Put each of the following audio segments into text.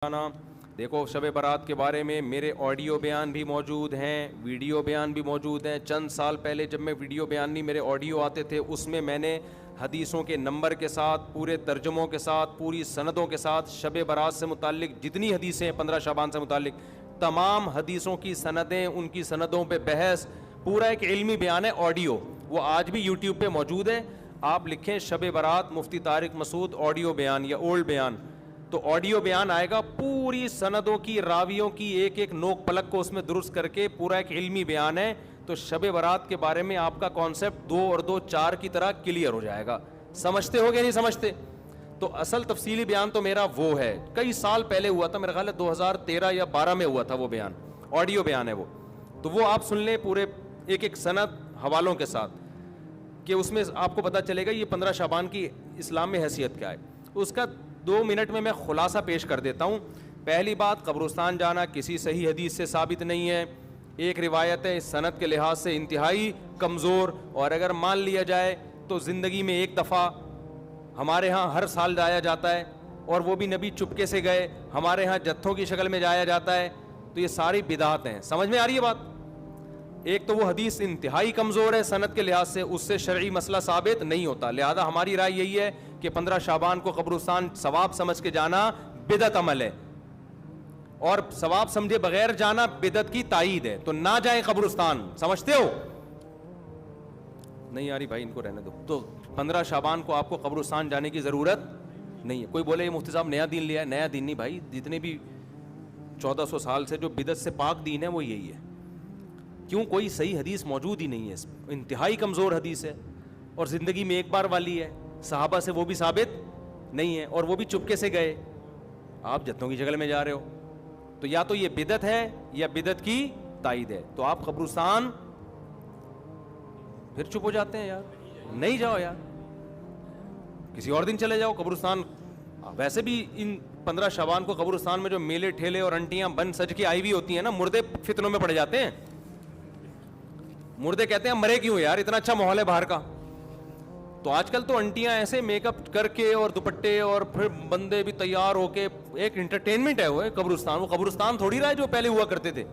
دیکھو شب برات کے بارے میں میرے آڈیو بیان بھی موجود ہیں، ویڈیو بیان بھی موجود ہیں۔ چند سال پہلے جب میں ویڈیو بیان نہیں میرے آڈیو آتے تھے، اس میں نے حدیثوں کے نمبر کے ساتھ، پورے ترجموں کے ساتھ، پوری سندوں کے ساتھ شب برات سے متعلق جتنی حدیثیں ہیں 15 شعبان سے متعلق تمام حدیثوں کی سندیں، ان کی سندوں پہ بحث، پورا ایک علمی بیان ہے آڈیو، وہ آج بھی یوٹیوب پہ موجود ہے۔ آپ لکھیں شب برات مفتی طارق مسعود آڈیو بیان یا اولڈ بیان، تو آڈیو بیان آئے گا، پوری سندوں کی، راویوں کی ایک ایک نوک پلک کو اس میں درست کر کے پورا ایک علمی بیان ہے۔ تو شب برات کے بارے میں آپ کا کانسیپٹ 2 اور 2 4 کی طرح کلیئر ہو جائے گا۔ سمجھتے ہو گے نہیں سمجھتے؟ تو اصل تفصیلی بیان تو میرا وہ ہے، کئی سال پہلے ہوا تھا، میرا خیال ہے 2013 یا 12 میں ہوا تھا وہ بیان، آڈیو بیان ہے وہ، تو وہ آپ سن لیں پورے ایک ایک سند حوالوں کے ساتھ، کہ اس میں آپ کو پتہ چلے گا یہ 15 شعبان کی اسلام میں حیثیت کیا ہے۔ اس کا 2 منٹ میں خلاصہ پیش کر دیتا ہوں۔ پہلی بات، قبرستان جانا کسی صحیح حدیث سے ثابت نہیں ہے، ایک روایت ہے، اس سند کے لحاظ سے انتہائی کمزور، اور اگر مان لیا جائے تو زندگی میں ایک دفعہ، ہمارے ہاں ہر سال جایا جاتا ہے، اور وہ بھی نبی چپکے سے گئے، ہمارے ہاں جتھوں کی شکل میں جایا جاتا ہے، تو یہ ساری بدعات ہیں۔ سمجھ میں آ رہی ہے بات؟ ایک تو وہ حدیث انتہائی کمزور ہے سند کے لحاظ سے، اس سے شرعی مسئلہ ثابت نہیں ہوتا، لہذا ہماری رائے یہی ہے کہ 15 شعبان کو قبرستان ثواب سمجھ کے جانا بدعت عمل ہے، اور ثواب سمجھے بغیر جانا بدعت کی تائید ہے، تو نہ جائیں قبرستان۔ سمجھتے ہو؟ نہیں آ رہی بھائی، ان کو رہنے دو۔ تو 15 شعبان کو آپ کو قبرستان جانے کی ضرورت نہیں ہے۔ کوئی بولے یہ مفتی صاحب نیا دین لیا ہے، نیا دین نہیں بھائی، جتنے بھی 1400 سال سے جو بدعت سے پاک دین ہے وہ یہی ہے۔ کیوں؟ کوئی صحیح حدیث موجود ہی نہیں ہے، اس میں انتہائی کمزور حدیث ہے، اور زندگی میں ایک بار والی ہے، صحابہ سے وہ بھی ثابت نہیں ہے، اور وہ بھی چپکے سے گئے، آپ جتوں کی شکل میں جا رہے ہو، تو یا تو یہ بدعت ہے یا بدعت کی تائید ہے۔ تو آپ قبرستان پھر چپ ہو جاتے ہیں، یار نہیں جاؤ، یار کسی اور دن چلے جاؤ قبرستان۔ ویسے بھی ان 15 شعبان کو قبرستان میں جو میلے ٹھیلے اور انٹیاں بن سج کے آئی ہوئی ہوتی ہیں نا، مردے فتنوں میں پڑ جاتے ہیں، مردے کہتے ہیں مرے کیوں یار، اتنا اچھا ماحول ہے باہر کا۔ تو آج کل تو انٹیاں ایسے میک اپ کر کے اور دوپٹے، اور پھر بندے بھی تیار ہو کے، ایک انٹرٹینمنٹ ہے وہ قبرستان، وہ قبرستان تھوڑی رہا ہے جو پہلے ہوا کرتے تھے۔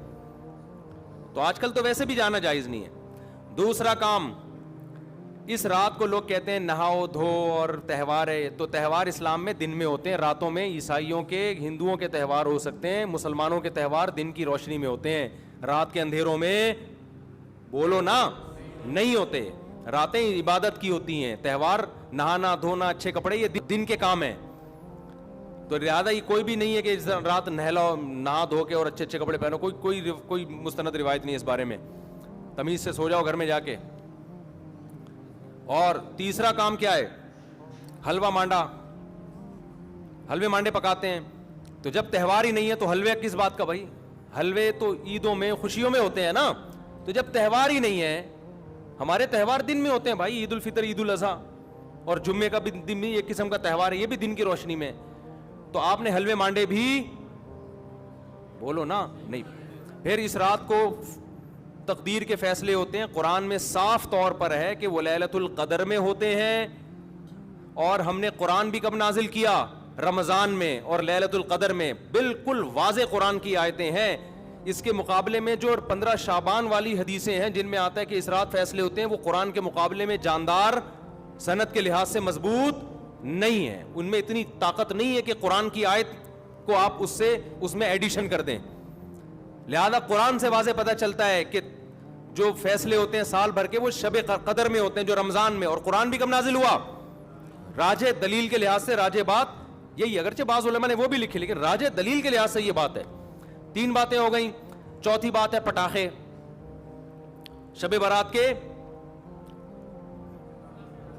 تو آج کل تو ویسے بھی جانا جائز نہیں ہے۔ دوسرا کام، اس رات کو لوگ کہتے ہیں نہاؤ دھو اور تہوار ہے، تو تہوار اسلام میں دن میں ہوتے ہیں، راتوں میں عیسائیوں کے، ہندوؤں کے تہوار ہو سکتے ہیں، مسلمانوں کے تہوار دن کی روشنی میں ہوتے ہیں، رات کے اندھیروں میں بولو نا نہیں ہوتے۔ راتیں عبادت کی ہوتی ہیں، تہوار نہانا دھونا اچھے کپڑے یہ دن کے کام ہیں، تو لہٰذا یہ کوئی بھی نہیں ہے کہ رات نہا دھو کے اور اچھے اچھے کپڑے پہنو، کوئی مستند روایت نہیں ہے اس بارے میں۔ تمیز سے سو جاؤ گھر میں جا کے۔ اور تیسرا کام کیا ہے؟ حلوہ مانڈا، حلوے مانڈے پکاتے ہیں، تو جب تہوار ہی نہیں ہے تو حلوے کس بات کا بھائی؟ حلوے تو عیدوں میں خوشیوں میں ہوتے ہیں نا، تو جب تہوار ہی نہیں ہے، ہمارے تہوار دن میں ہوتے ہیں بھائی، عید الفطر، عید الاضحیٰ، اور جمعے کا بھی دن میں ایک قسم کا تہوار ہے، یہ بھی دن کی روشنی میں، تو آپ نے حلوے مانڈے بھی بولو نا نہیں۔ پھر اس رات کو تقدیر کے فیصلے ہوتے ہیں، قرآن میں صاف طور پر ہے کہ وہ لیلۃ القدر میں ہوتے ہیں، اور ہم نے قرآن بھی کب نازل کیا؟ رمضان میں اور لیلۃ القدر میں، بالکل واضح قرآن کی آیتیں ہیں۔ اس کے مقابلے میں جو 15 شعبان والی حدیثیں ہیں جن میں آتا ہے کہ اس رات فیصلے ہوتے ہیں، وہ قرآن کے مقابلے میں جاندار، سند کے لحاظ سے مضبوط نہیں ہے، ان میں اتنی طاقت نہیں ہے کہ قرآن کی آیت کو آپ اس میں ایڈیشن کر دیں۔ لہذا قرآن سے واضح پتہ چلتا ہے کہ جو فیصلے ہوتے ہیں سال بھر کے وہ شب قدر میں ہوتے ہیں، جو رمضان میں، اور قرآن بھی کب نازل ہوا؟ راجح دلیل کے لحاظ سے راجح بات یہی، اگرچہ بعض علماء نے وہ بھی لکھی، لیکن راجح دلیل کے لحاظ سے یہ بات ہے۔ 3 باتیں ہو گئیں۔ چوتھی بات ہے پٹاخے، شب برات کے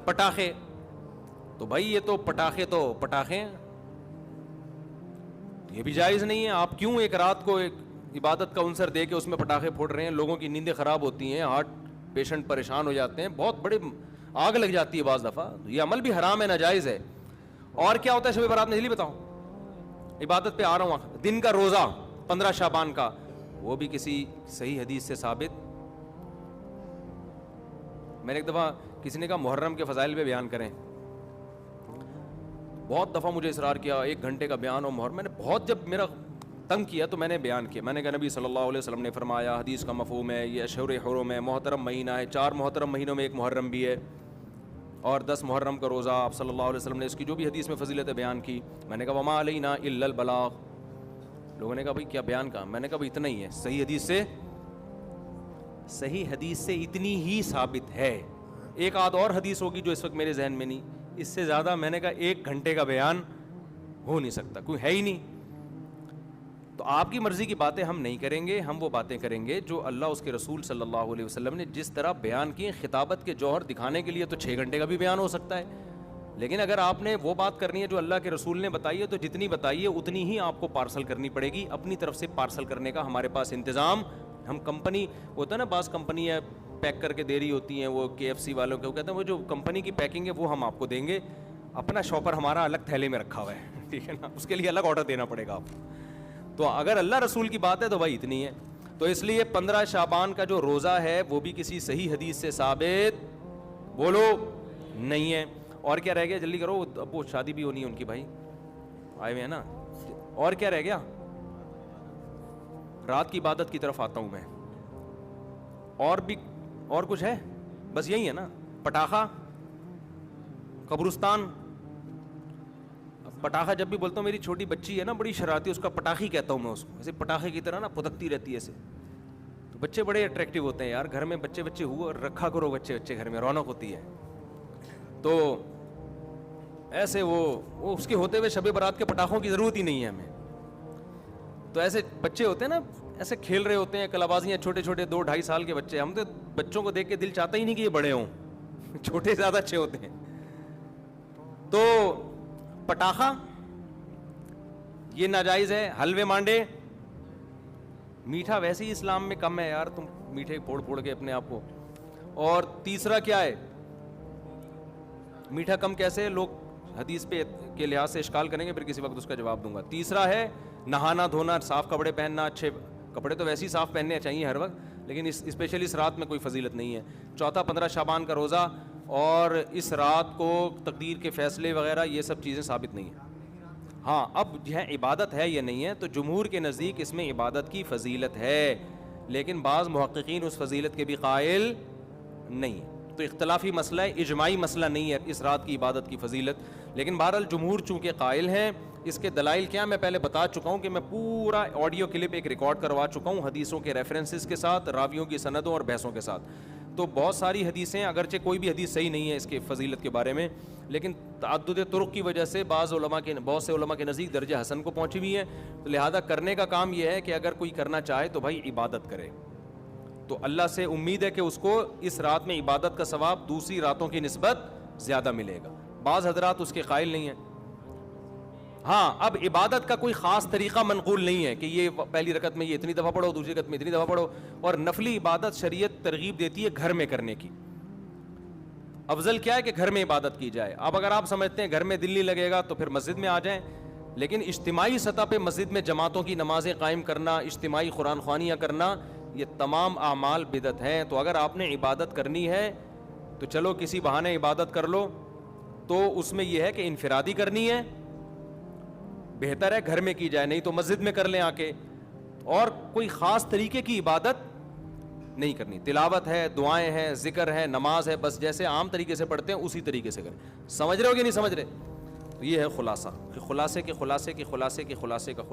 پٹاخے، تو بھائی یہ تو پٹاخے یہ بھی جائز نہیں ہے۔ آپ کیوں ایک رات کو ایک عبادت کا عنصر دے کے اس میں پٹاخے پھوڑ رہے ہیں؟ لوگوں کی نیندیں خراب ہوتی ہیں، ہارٹ پیشنٹ پریشان ہو جاتے ہیں، بہت بڑے آگ لگ جاتی ہے بعض دفعہ، یہ عمل بھی حرام ہے، ناجائز ہے۔ اور کیا ہوتا ہے شب برات میں؟ جلدی بتاؤ، عبادت پہ آ رہا ہوں۔ دن کا روزہ 15 شعبان کا، وہ بھی کسی صحیح حدیث سے ثابت۔ میں نے ایک دفعہ کسی نے کہا محرم کے فضائل پہ بیان کریں، بہت دفعہ مجھے اصرار کیا 1 گھنٹے کا بیان اور محرم. میں نے بہت جب میرا تنگ کیا تو میں نے بیان کیا. میں نے کہا نبی صلی اللہ علیہ وسلم نے فرمایا, حدیث کا مفہوم ہے, یہ اشہر حرم ہے, محترم مہینہ ہے, 4 محترم مہینوں میں 1 محرم بھی ہے, اور 10 محرم کا روزہ. آپ صلی اللہ علیہ وسلم نے اس کی جو بھی حدیث میں فضیلت بیان کی. میں نے کہا وما علینا الا البلاغ. لوگوں نے کہا بھائی کیا بیان کہا؟ میں نے کہا بھائی اتنا ہی ہے. صحیح حدیث سے اتنی ہی ثابت ہے. ایک آدھ اور حدیث ہوگی جو اس وقت میرے ذہن میں نہیں. اس سے زیادہ میں نے کہا 1 گھنٹے کا بیان ہو نہیں سکتا, کوئی ہے ہی نہیں. تو آپ کی مرضی کی باتیں ہم نہیں کریں گے, ہم وہ باتیں کریں گے جو اللہ اس کے رسول صلی اللہ علیہ وسلم نے جس طرح بیان کی. خطابت کے جوہر دکھانے کے لیے تو 6 گھنٹے کا بھی بیان ہو سکتا ہے, لیکن اگر آپ نے وہ بات کرنی ہے جو اللہ کے رسول نے بتائی ہے تو جتنی بتائی ہے اتنی ہی آپ کو پارسل کرنی پڑے گی. اپنی طرف سے پارسل کرنے کا ہمارے پاس انتظام, ہم کمپنی ہوتا ہے نا, بعض کمپنی ہے پیک کر کے دے رہی ہوتی ہیں, وہ KFC والوں کو کہتے ہیں وہ جو کمپنی کی پیکنگ ہے وہ ہم آپ کو دیں گے, اپنا شاپر ہمارا الگ تھیلے میں رکھا ہوا ہے, ٹھیک ہے نا, اس کے لیے الگ آرڈر دینا پڑے گا آپ کو. تو اگر اللہ رسول کی بات ہے تو بھائی اتنی ہے. تو اس لیے 15 شعبان کا جو روزہ ہے وہ بھی کسی صحیح حدیث سے ثابت بولو نہیں ہے. اور کیا رہ گیا, جلدی کرو, اب وہ شادی بھی ہونی ہے ان کی, بھائی آئے ہوئے ہیں نا. اور کیا رہ گیا؟ رات کی عبادت کی طرف آتا ہوں میں. اور بھی اور کچھ ہے؟ بس یہی ہے نا. پٹاخہ, قبرستان. پٹاخہ جب بھی بولتا ہوں, میری چھوٹی بچی ہے نا بڑی شرارتی, اس کا پٹاخی کہتا ہوں میں اس کو, ایسے پٹاخے کی طرح نا پھدکتی رہتی ہے ایسے. تو بچے بڑے اٹریکٹیو ہوتے ہیں یار, گھر میں بچے ہوا رکھا کرو, بچے گھر میں رونق ہوتی ہے. تو ایسے وہ اس کے ہوتے ہوئے شب برات کے پٹاخوں کی ضرورت ہی نہیں ہے ہمیں. تو ایسے بچے ہوتے ہیں نا, ایسے کھیل رہے ہوتے ہیں کلابازیاں, چھوٹے 2-2.5 سال کے بچے. ہم تو بچوں کو دیکھ کے دل چاہتا ہی نہیں کہ یہ بڑے ہوں, چھوٹے زیادہ اچھے ہوتے ہیں. تو پٹاخہ یہ ناجائز ہے. حلوے مانڈے, میٹھا ویسے ہی اسلام میں کم ہے یار, تم میٹھے پھوڑ کے اپنے آپ کو. اور تیسرا کیا ہے, میٹھا کم کیسے؟ لوگ حدیث پہ کے لحاظ سے اشکال کریں گے, پھر کسی وقت اس کا جواب دوں گا. تیسرا ہے نہانا دھونا, صاف کپڑے پہننا. اچھے کپڑے تو ویسے ہی صاف پہننے چاہیے ہر وقت, لیکن اسپیشلی اس رات میں کوئی فضیلت نہیں ہے. چوتھا 15 شعبان کا روزہ, اور اس رات کو تقدیر کے فیصلے وغیرہ یہ سب چیزیں ثابت نہیں ہیں. ہاں اب یہ عبادت ہے یا نہیں ہے, تو جمہور کے نزدیک اس میں عبادت کی فضیلت ہے, لیکن بعض محققین اس فضیلت کے بھی قائل نہیں ہیں. تو اختلافی مسئلہ ہے, اجماعی مسئلہ نہیں ہے اس رات کی عبادت کی فضیلت. لیکن بہرحال جمہور چونکہ قائل ہیں. اس کے دلائل کیا میں پہلے بتا چکا ہوں کہ میں پورا آڈیو کلپ ایک ریکارڈ کروا چکا ہوں حدیثوں کے ریفرنسز کے ساتھ, راویوں کی سندوں اور بحثوں کے ساتھ. تو بہت ساری حدیثیں, اگرچہ کوئی بھی حدیث صحیح نہیں ہے اس کے فضیلت کے بارے میں, لیکن تعدد طرق کی وجہ سے بہت سے علماء کے نزدیک درجہ حسن کو پہنچی ہوئی ہیں. تو لہذا کرنے کا کام یہ ہے کہ اگر کوئی کرنا چاہے تو بھائی عبادت کرے. تو اللہ سے امید ہے کہ اس کو اس رات میں عبادت کا ثواب دوسری راتوں کی نسبت زیادہ ملے گا. بعض حضرات اس کے قائل نہیں ہیں. ہاں اب عبادت کا کوئی خاص طریقہ منقول نہیں ہے کہ یہ پہلی رکعت میں یہ اتنی دفعہ پڑھو, دوسری رکعت میں اتنی دفعہ پڑھو. اور نفلی عبادت شریعت ترغیب دیتی ہے گھر میں کرنے کی. افضل کیا ہے کہ گھر میں عبادت کی جائے. اب اگر آپ سمجھتے ہیں گھر میں دل نہیں لگے گا تو پھر مسجد میں آ جائیں, لیکن اجتماعی سطح پہ مسجد میں جماعتوں کی نمازیں قائم کرنا, اجتماعی قرآن خوانیاں کرنا, یہ تمام اعمال بدعت ہیں. تو اگر آپ نے عبادت کرنی ہے تو چلو کسی بہانے عبادت کر لو, تو اس میں یہ ہے کہ انفرادی کرنی ہے, بہتر ہے گھر میں کی جائے, نہیں تو مسجد میں کر لیں آ کے. اور کوئی خاص طریقے کی عبادت نہیں کرنی. تلاوت ہے, دعائیں ہیں, ذکر ہے, نماز ہے, بس جیسے عام طریقے سے پڑھتے ہیں اسی طریقے سے کریں. سمجھ رہے ہو کہ نہیں سمجھ رہے؟ تو یہ ہے خلاصہ, خلاصے کے خلاصے کے خلاصے کے خلاصے کا خلاصہ.